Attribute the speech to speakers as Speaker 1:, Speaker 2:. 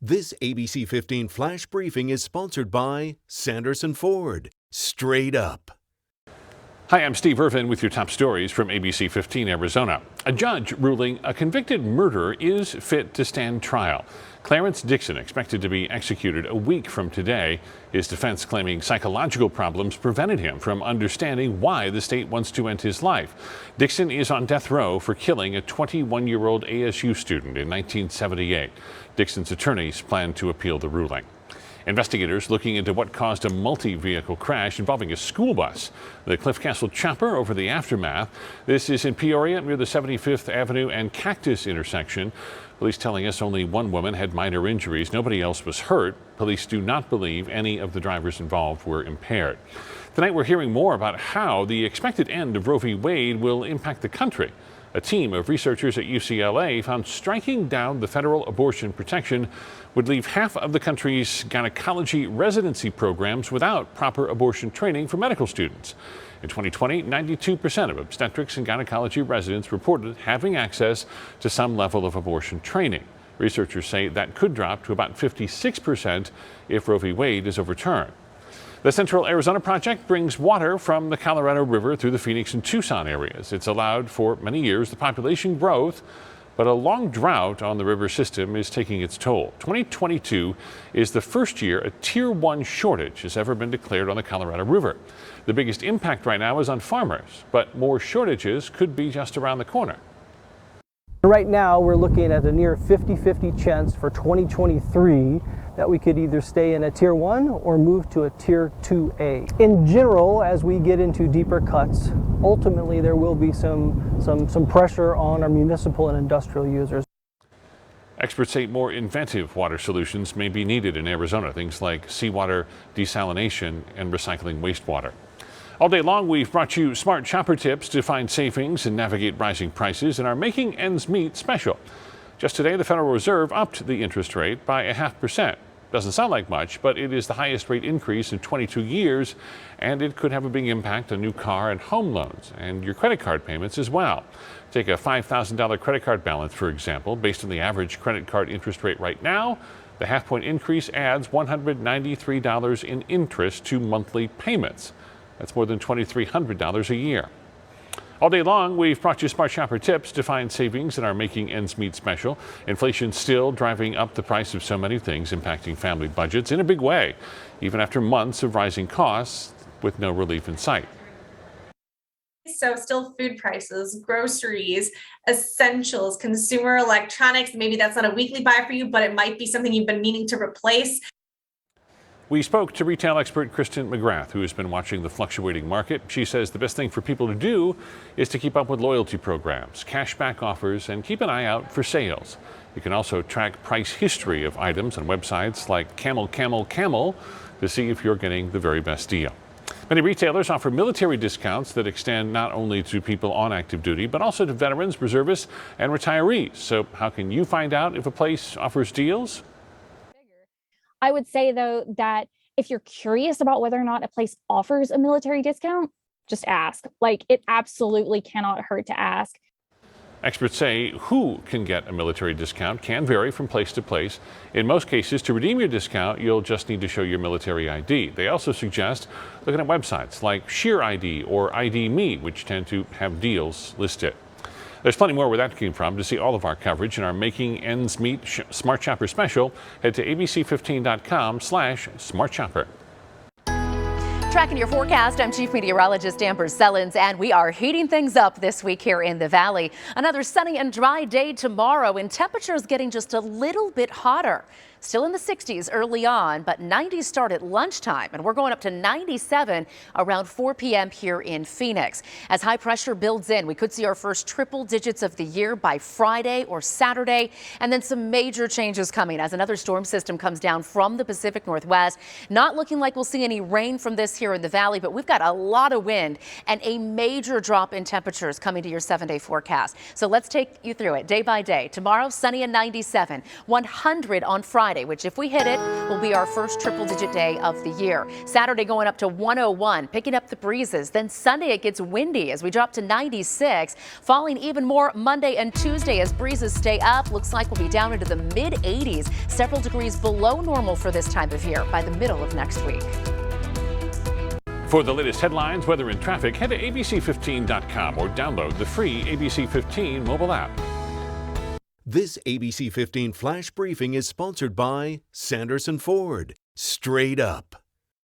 Speaker 1: This ABC 15 flash briefing is sponsored by Sanderson Ford. Straight up.
Speaker 2: Hi, I'm Steve Irvin with your top stories from ABC15 Arizona. A judge ruling a convicted murderer is fit to stand trial. Clarence Dixon expected to be executed a week from today. His defense claiming psychological problems prevented him from understanding why the state wants to end his life. Dixon is on death row for killing a 21-year-old ASU student in 1978. Dixon's attorneys plan to appeal the ruling. Investigators looking into what caused a multi-vehicle crash involving a school bus. The Cliff Castle chopper over the aftermath. This is in Peoria near the 75th Avenue and Cactus intersection. Police telling us only one woman had minor injuries. Nobody else was hurt. Police do not believe any of the drivers involved were impaired. Tonight we're hearing more about how the expected end of Roe v. Wade will impact the country. A team of researchers at UCLA found striking down the federal abortion protection would leave half of the country's gynecology residency programs without proper abortion training for medical students. In 2020, 92% of obstetrics and gynecology residents reported having access to some level of abortion training. Researchers say that could drop to about 56% if Roe v. Wade is overturned. The Central Arizona Project brings water from the Colorado River through the Phoenix and Tucson areas. It's allowed for many years the population growth, but a long drought on the river system is taking its toll. 2022 is the first year a Tier 1 shortage has ever been declared on the Colorado River. The biggest impact right now is on farmers, but more shortages could be just around the corner.
Speaker 3: Right now, we're looking at a near 50-50 chance for 2023 that we could either stay in a Tier 1 or move to a Tier 2A. In general, as we get into deeper cuts, ultimately there will be some pressure on our municipal and industrial users.
Speaker 2: Experts say more inventive water solutions may be needed in Arizona, things like seawater desalination and recycling wastewater. All day long, we've brought you smart shopper tips to find savings and navigate rising prices in our Making Ends Meet special. Just today, the Federal Reserve upped the interest rate by 0.5%. Doesn't sound like much, but it is the highest rate increase in 22 years, and it could have a big impact on new car and home loans and your credit card payments as well. Take a $5,000 credit card balance, for example. Based on the average credit card interest rate right now, the half-point increase adds $193 in interest to monthly payments. That's more than $2,300 a year. All day long, we've brought you Smart Shopper tips to find savings in our Making Ends Meet special. Inflation still driving up the price of so many things, impacting family budgets in a big way, even after months of rising costs with no relief in sight.
Speaker 4: So still food prices, groceries, essentials, consumer electronics. Maybe that's not a weekly buy for you, but it might be something you've been meaning to replace.
Speaker 2: We spoke to retail expert Kristen McGrath, who has been watching the fluctuating market. She says the best thing for people to do is to keep up with loyalty programs, cashback offers, and keep an eye out for sales. You can also track price history of items on websites like Camel to see if you're getting the very best deal. Many retailers offer military discounts that extend not only to people on active duty, but also to veterans, reservists, and retirees. So how can you find out if a place offers deals?
Speaker 5: I would say, though, that if you're curious about whether or not a place offers a military discount, just ask. Like, it absolutely cannot hurt to ask.
Speaker 2: Experts say who can get a military discount can vary from place to place. In most cases, to redeem your discount, you'll just need to show your military ID. They also suggest looking at websites like Sheer ID or ID Me, which tend to have deals listed. There's plenty more where that came from. To see all of our coverage in our Making Ends Meet Smart Shopper special, head to abc15.com/Smart Shopper.
Speaker 6: Tracking your forecast, I'm Chief Meteorologist Amber Sellens, and we are heating things up this week here in the Valley. Another sunny and dry day tomorrow, and temperatures getting just a little bit hotter. Still in the 60s early on, but 90s start at lunchtime, and we're going up to 97 around 4 p.m. here in Phoenix. As high pressure builds in, we could see our first triple digits of the year by Friday or Saturday, and then some major changes coming as another storm system comes down from the Pacific Northwest. Not looking like we'll see any rain from this here in the valley, but we've got a lot of wind and a major drop in temperatures coming to your 7-day forecast. So let's take you through it day by day. Tomorrow, sunny and 97, 100 on Friday, which if we hit it will be our first triple-digit day of the year. Saturday going up to 101, picking up the breezes. Then Sunday it gets windy as we drop to 96, falling even more Monday and Tuesday as breezes stay up. Looks like we'll be down into the mid-80s, several degrees below normal for this time of year by the middle of next week.
Speaker 2: For the latest headlines, weather, and traffic, head to abc15.com or download the free ABC 15 mobile app.
Speaker 1: This ABC 15 Flash Briefing is sponsored by Sanderson Ford. Straight up.